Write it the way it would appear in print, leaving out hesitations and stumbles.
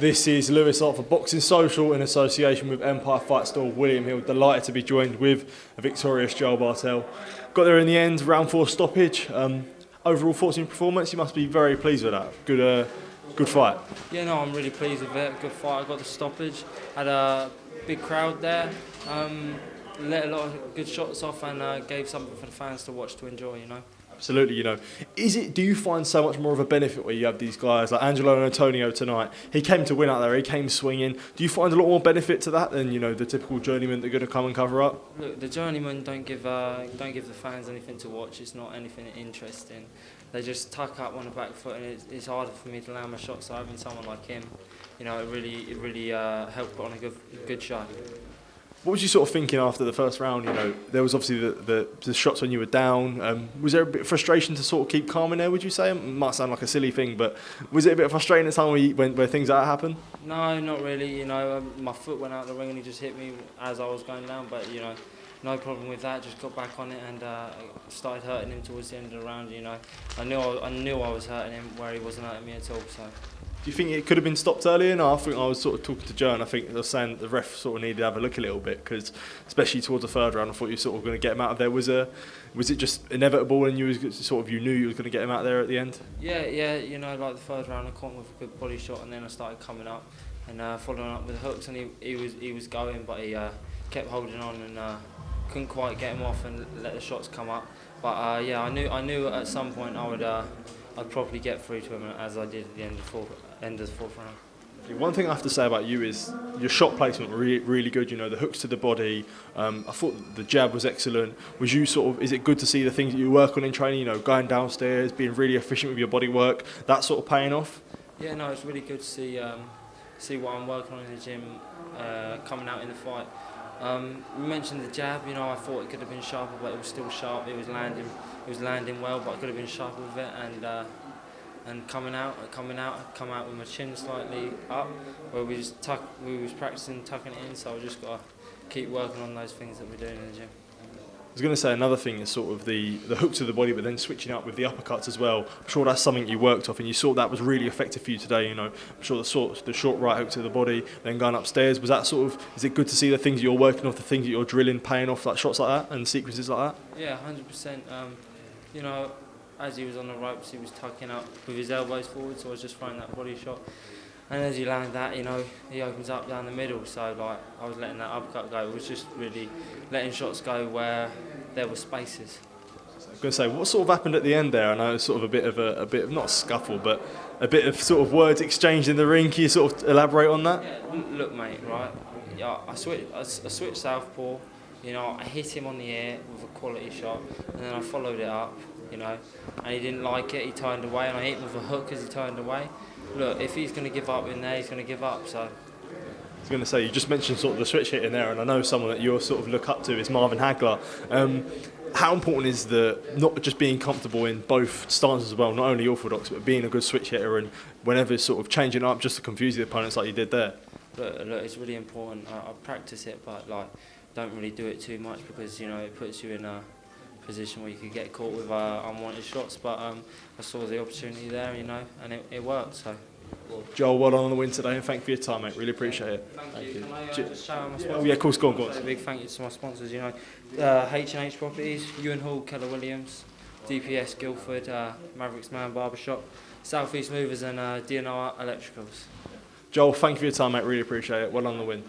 This is Lewis Hart for Boxing Social in association with Empire Fight Store William Hill. Delighted to be joined with a victorious Joel Bartell. Got there in the end, round 4 stoppage. Overall fortune performance, you must be very pleased with that. Good fight. Yeah, no, I'm really pleased with it. Good fight. I got the stoppage. Had a big crowd there. Let a lot of good shots off and gave something for the fans to watch, to enjoy, you know. Absolutely, do you find so much more of a benefit where you have these guys like Angelo Antonio tonight? He came to win out there, he came swinging. Do you find a lot more benefit to that than, the typical journeyman that are going to come and cover up? Look, the journeymen don't give the fans anything to watch. It's not anything interesting. They just tuck up on the back foot, and it's harder for me to land my shots. So having someone like him, it really helped put on a good show. What was you sort of thinking after the first round? There was obviously the shots when you were down. Was there a bit of frustration to sort of keep calm in there, would you say? It might sound like a silly thing, but was it a bit frustrating at the time where things like that happen? No, not really. My foot went out the ring and he just hit me as I was going down, but, no problem with that. Just got back on it and started hurting him towards the end of the round, I knew I was hurting him where he wasn't hurting me at all, so... Do you think it could have been stopped earlier? No, I think I was sort of talking to Joe, and I think they were saying the ref sort of needed to have a look a little bit, because especially towards the third round, I thought you were sort of going to get him out of there. Was it just inevitable, and you knew you were going to get him out there at the end? Yeah, like the third round, I caught him with a good body shot, and then I started coming up and following up with hooks, and he was going, but he kept holding on and couldn't quite get him off and let the shots come up. But I knew at some point I'd probably get through to him, as I did at the end of the fourth round. One thing I have to say about you is your shot placement really good. The hooks to the body. I thought the jab was excellent. Was you is it good to see the things that you work on in training? Going downstairs, being really efficient with your body work, that sort of paying off. Yeah, no, it's really good to see what I'm working on in the gym coming out in the fight. We mentioned the jab. I thought it could have been sharper, but it was still sharp. It was landing well, but I could have been sharper with it. And come out with my chin slightly up, where we was practicing tucking it in. So I just got to keep working on those things that we're doing in the gym. I was going to say another thing is sort of the hook to the body, but then switching up with the uppercuts as well. I'm sure that's something you worked off, and you saw that was really effective for you today. I'm sure the short right hook to the body, then going upstairs. Was that is it good to see the things you're working off, the things that you're drilling, paying off, like shots like that and sequences like that? Yeah, 100%. As he was on the ropes, he was tucking up with his elbows forward, so I was just throwing that body shot. And as he landed that, he opens up down the middle, so I was letting that uppercut go. It was just really letting shots go where there were spaces. I was going to say, what sort of happened at the end there? I know it's sort of a bit of not a scuffle, but a bit of sort of words exchanged in the ring. Can you sort of elaborate on that? Yeah, look, mate, right? Yeah, I switched southpaw. I hit him on the air with a quality shot, and then I followed it up. And he didn't like it, he turned away, and I hit him with a hook as he turned away. Look, if he's going to give up in there, he's going to give up, so... I was going to say, you just mentioned sort of the switch hit in there, and I know someone that you sort of look up to is Marvin Hagler. How important is not just being comfortable in both stances as well, not only orthodox, but being a good switch hitter, and whenever sort of changing up just to confuse the opponents like you did there? Look, it's really important. I practice it, but don't really do it too much, because it puts you in a position where you could get caught with unwanted shots, but I saw the opportunity there, and it worked. So, well, Joel, well done on the win today, and thank you for your time, mate. Really appreciate it. Thank you. Can I just shout out my sponsors? Oh yeah, of course, go on. A big thank you to my sponsors. H&H Properties, Ewan Hall, Keller Williams, DPS Guildford, Mavericks Man Barbershop, South East Movers, and DNR Electricals. Joel, thank you for your time, mate. Really appreciate it. Well done on the win.